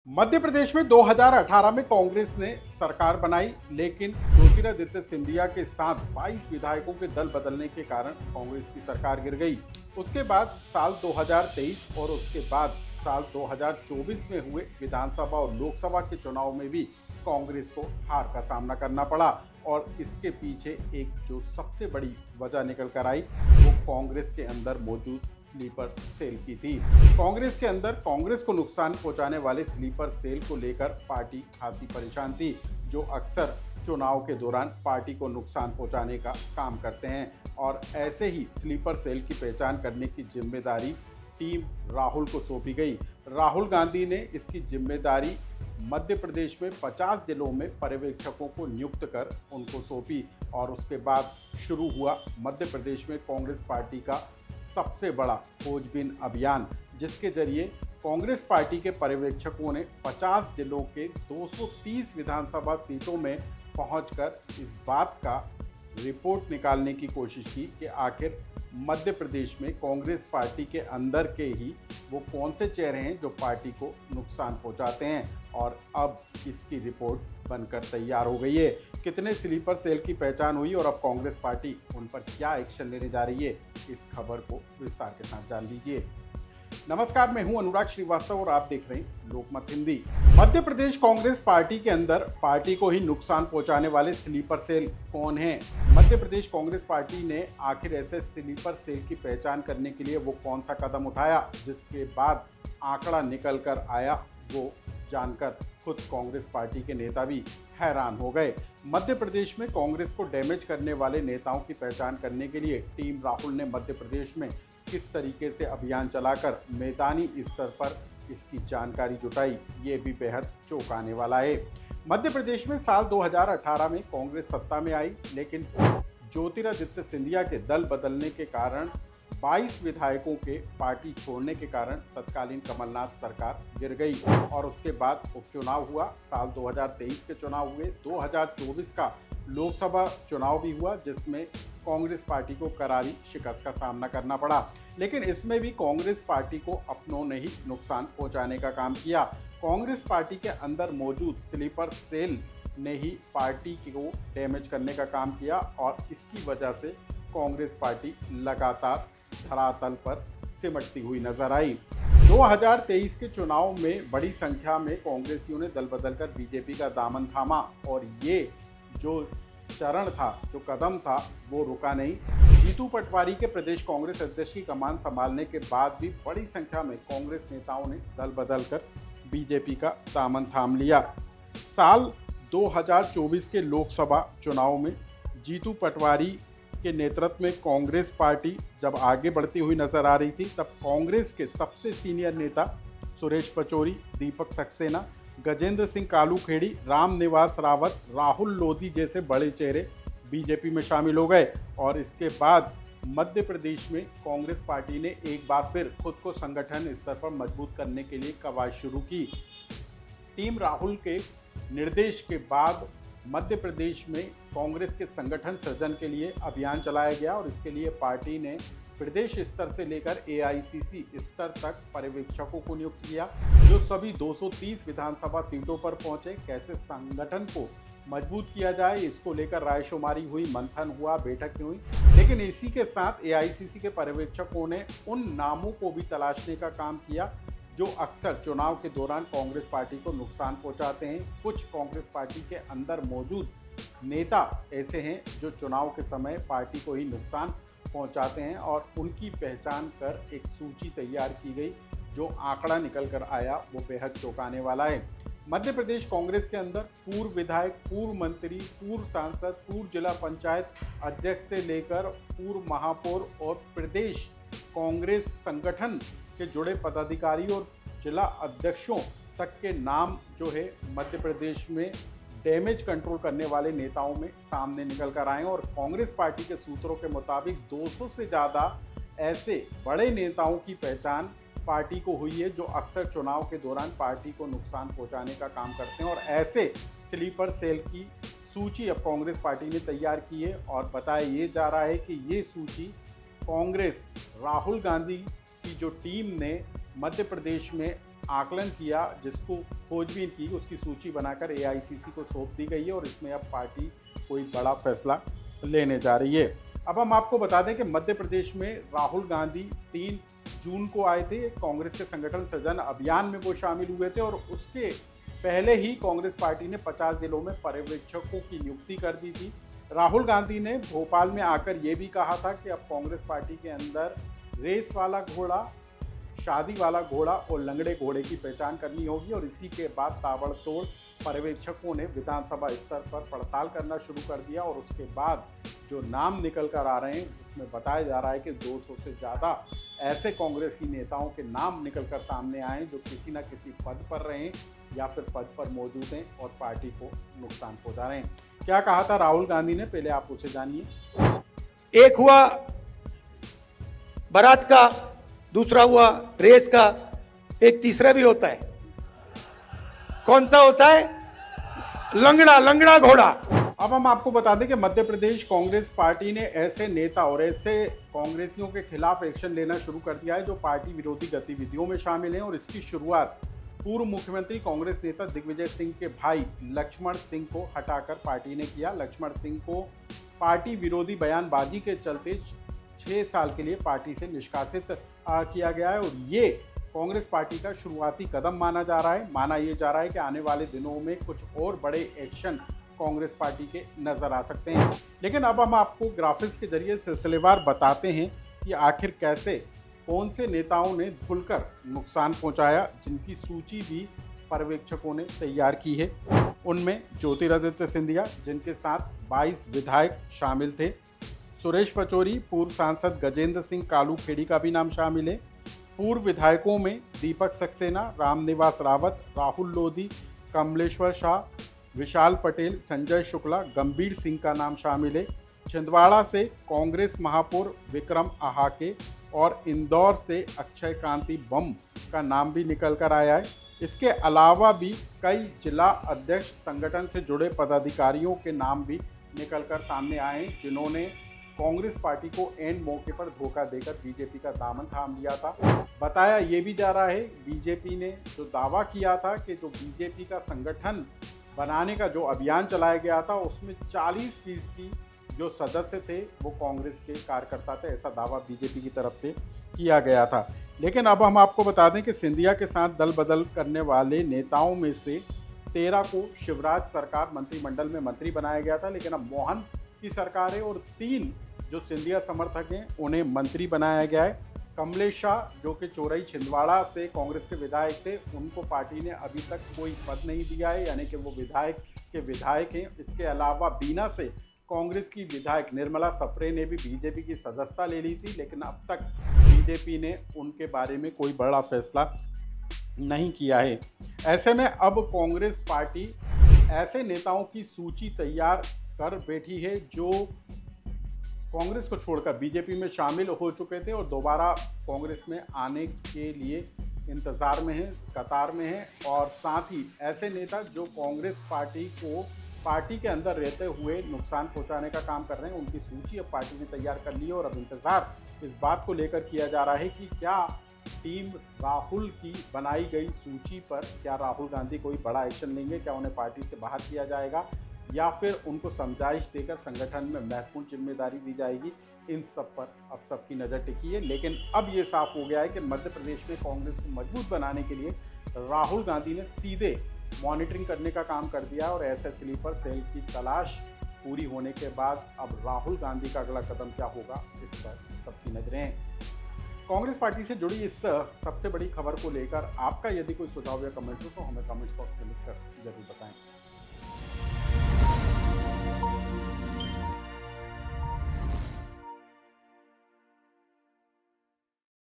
मध्य प्रदेश में 2018 में कांग्रेस ने सरकार बनाई, लेकिन ज्योतिरादित्य सिंधिया के साथ 22 विधायकों के दल बदलने के कारण कांग्रेस की सरकार गिर गई। उसके बाद साल 2023 और उसके बाद साल 2024 में हुए विधानसभा और लोकसभा के चुनाव में भी कांग्रेस को हार का सामना करना पड़ा और इसके पीछे एक जो सबसे बड़ी वजह निकल कर आई वो कांग्रेस के अंदर मौजूद स्लीपर सेल की थी। कांग्रेस के अंदर कांग्रेस को नुकसान पहुंचाने वाले स्लीपर सेल को लेकर पार्टी खासी परेशान थी, जो अक्सर चुनाव के दौरान पार्टी को नुकसान पहुंचाने का काम करते हैं। और ऐसे ही स्लीपर सेल की पहचान करने की जिम्मेदारी टीम राहुल को सौंपी गई। राहुल गांधी ने इसकी जिम्मेदारी मध्य प्रदेश में 50 जिलों में पर्यवेक्षकों को नियुक्त कर उनको सौंपी और उसके बाद शुरू हुआ मध्य प्रदेश में कांग्रेस पार्टी का सबसे बड़ा खोजबीन अभियान, जिसके जरिए कांग्रेस पार्टी के पर्यवेक्षकों ने 50 जिलों के 230 विधानसभा सीटों में पहुंचकर इस बात का रिपोर्ट निकालने की कोशिश की कि आखिर मध्य प्रदेश में कांग्रेस पार्टी के अंदर के ही वो कौन से चेहरे हैं जो पार्टी को नुकसान पहुंचाते हैं। और अब इसकी रिपोर्ट बनकर तैयार हो गई है। कितने स्लीपर सेल की पहचान हुई और अब कांग्रेस पार्टी उन पर क्या एक्शन लेने जा रही है, इस खबर को विस्तार के साथ जान लीजिए। नमस्कार, मैं हूं अनुराग श्रीवास्तव और आप देख रहे हैं लोकमत हिंदी। मध्य प्रदेश कांग्रेस पार्टी के अंदर पार्टी को ही नुकसान पहुंचाने वाले स्लीपर सेल कौन हैं? मध्य प्रदेश कांग्रेस पार्टी ने आखिर ऐसे स्लीपर सेल की पहचान करने के लिए वो कौन सा कदम उठाया, जिसके बाद आंकड़ा निकल कर आया, वो जानकर खुद कांग्रेस पार्टी के नेता भी हैरान हो गए। मध्य प्रदेश में कांग्रेस को डैमेज करने वाले नेताओं की पहचान करने के लिए टीम राहुल ने मध्य प्रदेश में किस तरीके से अभियान चलाकर मैदानी स्तर पर इसकी जानकारी जुटाई, ये भी बेहद चौंकाने वाला है। मध्य प्रदेश में साल 2018 में कांग्रेस सत्ता में आई, लेकिन ज्योतिरादित्य सिंधिया के दल बदलने के कारण 22 विधायकों के पार्टी छोड़ने के कारण तत्कालीन कमलनाथ सरकार गिर गई और उसके बाद उपचुनाव हुआ। साल 2023 के चुनाव हुए, 2024 का लोकसभा चुनाव भी हुआ, जिसमें कांग्रेस पार्टी को करारी शिकस्त का सामना करना पड़ा। लेकिन इसमें भी कांग्रेस पार्टी को अपनों ने ही नुकसान पहुंचाने का काम किया। कांग्रेस पार्टी के अंदर मौजूद स्लीपर सेल ने ही पार्टी को डैमेज करने का काम किया और इसकी वजह से कांग्रेस पार्टी लगातार धरातल पर सिमटती हुई नजर आई। 2023 के चुनाव में बड़ी संख्या में कांग्रेसियों ने दल बदलकर बीजेपी का दामन थामा और ये जो चरण था, जो कदम था, वो रुका नहीं। जीतू पटवारी के प्रदेश कांग्रेस अध्यक्ष की कमान संभालने के बाद भी बड़ी संख्या में कांग्रेस नेताओं ने दल बदलकर बीजेपी का दामन थाम लिया। साल 2024 के लोकसभा चुनाव में जीतू पटवारी के नेतृत्व में कांग्रेस पार्टी जब आगे बढ़ती हुई नजर आ रही थी, तब कांग्रेस के सबसे सीनियर नेता सुरेश पचौरी, दीपक सक्सेना, गजेंद्र सिंह कालूखेड़ी, राम निवास रावत, राहुल लोधी जैसे बड़े चेहरे बीजेपी में शामिल हो गए। और इसके बाद मध्य प्रदेश में कांग्रेस पार्टी ने एक बार फिर खुद को संगठन स्तर पर मजबूत करने के लिए कवायद शुरू की। टीम राहुल के निर्देश के बाद मध्य प्रदेश में कांग्रेस के संगठन सृजन के लिए अभियान चलाया गया और इसके लिए पार्टी ने प्रदेश स्तर से लेकर एआईसीसी स्तर तक पर्यवेक्षकों को नियुक्त किया, जो सभी 230 विधानसभा सीटों पर पहुंचे। कैसे संगठन को मजबूत किया जाए, इसको लेकर रायशुमारी हुई, मंथन हुआ, बैठकें हुई। लेकिन इसी के साथ एआईसीसी के पर्यवेक्षकों ने उन नामों को भी तलाशने का काम किया जो अक्सर चुनाव के दौरान कांग्रेस पार्टी को नुकसान पहुंचाते हैं। कुछ कांग्रेस पार्टी के अंदर मौजूद नेता ऐसे हैं जो चुनाव के समय पार्टी को ही नुकसान पहुंचाते हैं और उनकी पहचान कर एक सूची तैयार की गई। जो आंकड़ा निकल कर आया वो बेहद चौंकाने वाला है। मध्य प्रदेश कांग्रेस के अंदर पूर्व विधायक, पूर्व मंत्री, पूर्व सांसद, पूर्व जिला पंचायत अध्यक्ष से लेकर पूर्व महापौर और प्रदेश कांग्रेस संगठन के जुड़े पदाधिकारी और जिला अध्यक्षों तक के नाम जो है मध्य प्रदेश में डैमेज कंट्रोल करने वाले नेताओं में सामने निकल कर आए और कांग्रेस पार्टी के सूत्रों के मुताबिक 200 से ज़्यादा ऐसे बड़े नेताओं की पहचान पार्टी को हुई है जो अक्सर चुनाव के दौरान पार्टी को नुकसान पहुंचाने का काम करते हैं। और ऐसे स्लीपर सेल की सूची अब कांग्रेस पार्टी ने तैयार की है और बताया ये जा रहा है कि ये सूची कांग्रेस राहुल गांधी की जो टीम ने मध्य प्रदेश में आकलन किया, जिसको खोजबीन की, उसकी सूची बनाकर एआईसीसी को सौंप दी गई है और इसमें अब पार्टी कोई बड़ा फैसला लेने जा रही है। अब हम आपको बता दें कि मध्य प्रदेश में राहुल गांधी 3 जून को आए थे। कांग्रेस के संगठन सृजन अभियान में वो शामिल हुए थे और उसके पहले ही कांग्रेस पार्टी ने 50 जिलों में पर्यवेक्षकों की नियुक्ति कर दी थी। राहुल गांधी ने भोपाल में आकर ये भी कहा था कि अब कांग्रेस पार्टी के अंदर रेस वाला घोड़ा, शादी वाला घोड़ा और लंगड़े घोड़े की पहचान करनी होगी और इसी के बाद ताबड़तोड़ पर्यवेक्षकों ने विधानसभा स्तर पर पड़ताल करना शुरू कर दिया और उसके बाद जो नाम निकल कर आ रहे हैं उसमें बताया जा रहा है कि 200 से ज़्यादा ऐसे कांग्रेसी नेताओं के नाम निकल कर सामने आए जो किसी न किसी पद पर रहे या फिर पद पर मौजूद हैं और पार्टी को नुकसान पहुंचा रहे हैं। क्या कहा था राहुल गांधी ने, पहले आप उसे जानिए। एक हुआ बारात का, दूसरा हुआ रेस का, एक तीसरा भी होता है। कौन सा होता है? लंगड़ा घोड़ा। अब हम आपको बता दें कि मध्य प्रदेश कांग्रेस पार्टी ने ऐसे नेता और ऐसे कांग्रेसियों के खिलाफ एक्शन लेना शुरू कर दिया है जो पार्टी विरोधी गतिविधियों में शामिल हैं और इसकी शुरुआत पूर्व मुख्यमंत्री कांग्रेस नेता दिग्विजय सिंह के भाई लक्ष्मण सिंह को हटाकर पार्टी ने किया। लक्ष्मण सिंह को पार्टी विरोधी बयानबाजी के चलते 6 साल के लिए पार्टी से निष्कासित किया गया है और ये कांग्रेस पार्टी का शुरुआती कदम माना जा रहा है। माना ये जा रहा है कि आने वाले दिनों में कुछ और बड़े एक्शन कांग्रेस पार्टी के नजर आ सकते हैं। लेकिन अब हम आपको ग्राफिक्स के जरिए सिलसिलेवार बताते हैं कि आखिर कैसे कौन से नेताओं ने खुलकर नुकसान पहुंचाया, जिनकी सूची भी पर्यवेक्षकों ने तैयार की है। उनमें ज्योतिरादित्य सिंधिया, जिनके साथ 22 विधायक शामिल थे, सुरेश पचौरी, पूर्व सांसद गजेंद्र सिंह कालूखेड़ी का भी नाम शामिल है। पूर्व विधायकों में दीपक सक्सेना, रामनिवास रावत, राहुल लोधी, कमलेश्वर शाह, विशाल पटेल, संजय शुक्ला, गंभीर सिंह का नाम शामिल है। छिंदवाड़ा से कांग्रेस महापौर विक्रम आहाके और इंदौर से अक्षय कांति बम का नाम भी निकल कर आया है। इसके अलावा भी कई जिला अध्यक्ष, संगठन से जुड़े पदाधिकारियों के नाम भी निकल कर सामने आए जिन्होंने कांग्रेस पार्टी को एंड मौके पर धोखा देकर बीजेपी का दामन थाम लिया था। बताया ये भी जा रहा है, बीजेपी ने जो दावा किया था कि जो बीजेपी का संगठन बनाने का जो अभियान चलाया गया था उसमें 40% जो सदस्य थे वो कांग्रेस के कार्यकर्ता थे, ऐसा दावा बीजेपी की तरफ से किया गया था। लेकिन अब हम आपको बता दें कि सिंधिया के साथ दल बदल करने वाले नेताओं में से 13 को शिवराज सरकार मंत्रिमंडल में मंत्री बनाया गया था, लेकिन अब मोहन की सरकार है और 3 जो सिंधिया समर्थक हैं उन्हें मंत्री बनाया गया है। कमलेश शाह, जो कि चौरई छिंदवाड़ा से कांग्रेस के विधायक थे, उनको पार्टी ने अभी तक कोई पद नहीं दिया है, यानी कि वो विधायक के विधायक हैं। इसके अलावा बीना से कांग्रेस की विधायक निर्मला सप्रे ने भी बीजेपी की सदस्यता ले ली थी, लेकिन अब तक बीजेपी ने उनके बारे में कोई बड़ा फैसला नहीं किया है। ऐसे में अब कांग्रेस पार्टी ऐसे नेताओं की सूची तैयार कर बैठी है जो कांग्रेस को छोड़कर बीजेपी में शामिल हो चुके थे और दोबारा कांग्रेस में आने के लिए इंतज़ार में हैं, कतार में हैं, और साथ ही ऐसे नेता जो कांग्रेस पार्टी को पार्टी के अंदर रहते हुए नुकसान पहुंचाने का काम कर रहे हैं, उनकी सूची अब पार्टी ने तैयार कर ली है और अब इंतज़ार इस बात को लेकर किया जा रहा है कि क्या टीम राहुल की बनाई गई सूची पर क्या राहुल गांधी कोई बड़ा एक्शन लेंगे, क्या उन्हें पार्टी से बाहर किया जाएगा या फिर उनको समझाइश देकर संगठन में महत्वपूर्ण जिम्मेदारी दी जाएगी। इन सब पर अब सबकी नज़र टिकी है। लेकिन अब ये साफ हो गया है कि मध्य प्रदेश में कांग्रेस को मजबूत बनाने के लिए राहुल गांधी ने सीधे मॉनिटरिंग करने का काम कर दिया और ऐसे स्लीपर सेल की तलाश पूरी होने के बाद अब राहुल गांधी का अगला कदम क्या होगा, इस पर सबकी नजरें हैं। कांग्रेस पार्टी से जुड़ी इस सबसे बड़ी खबर को लेकर आपका यदि कोई सुझाव या कमेंट हो तो हमें कमेंट्स बॉक्स में लिखकर जरूर बताएं।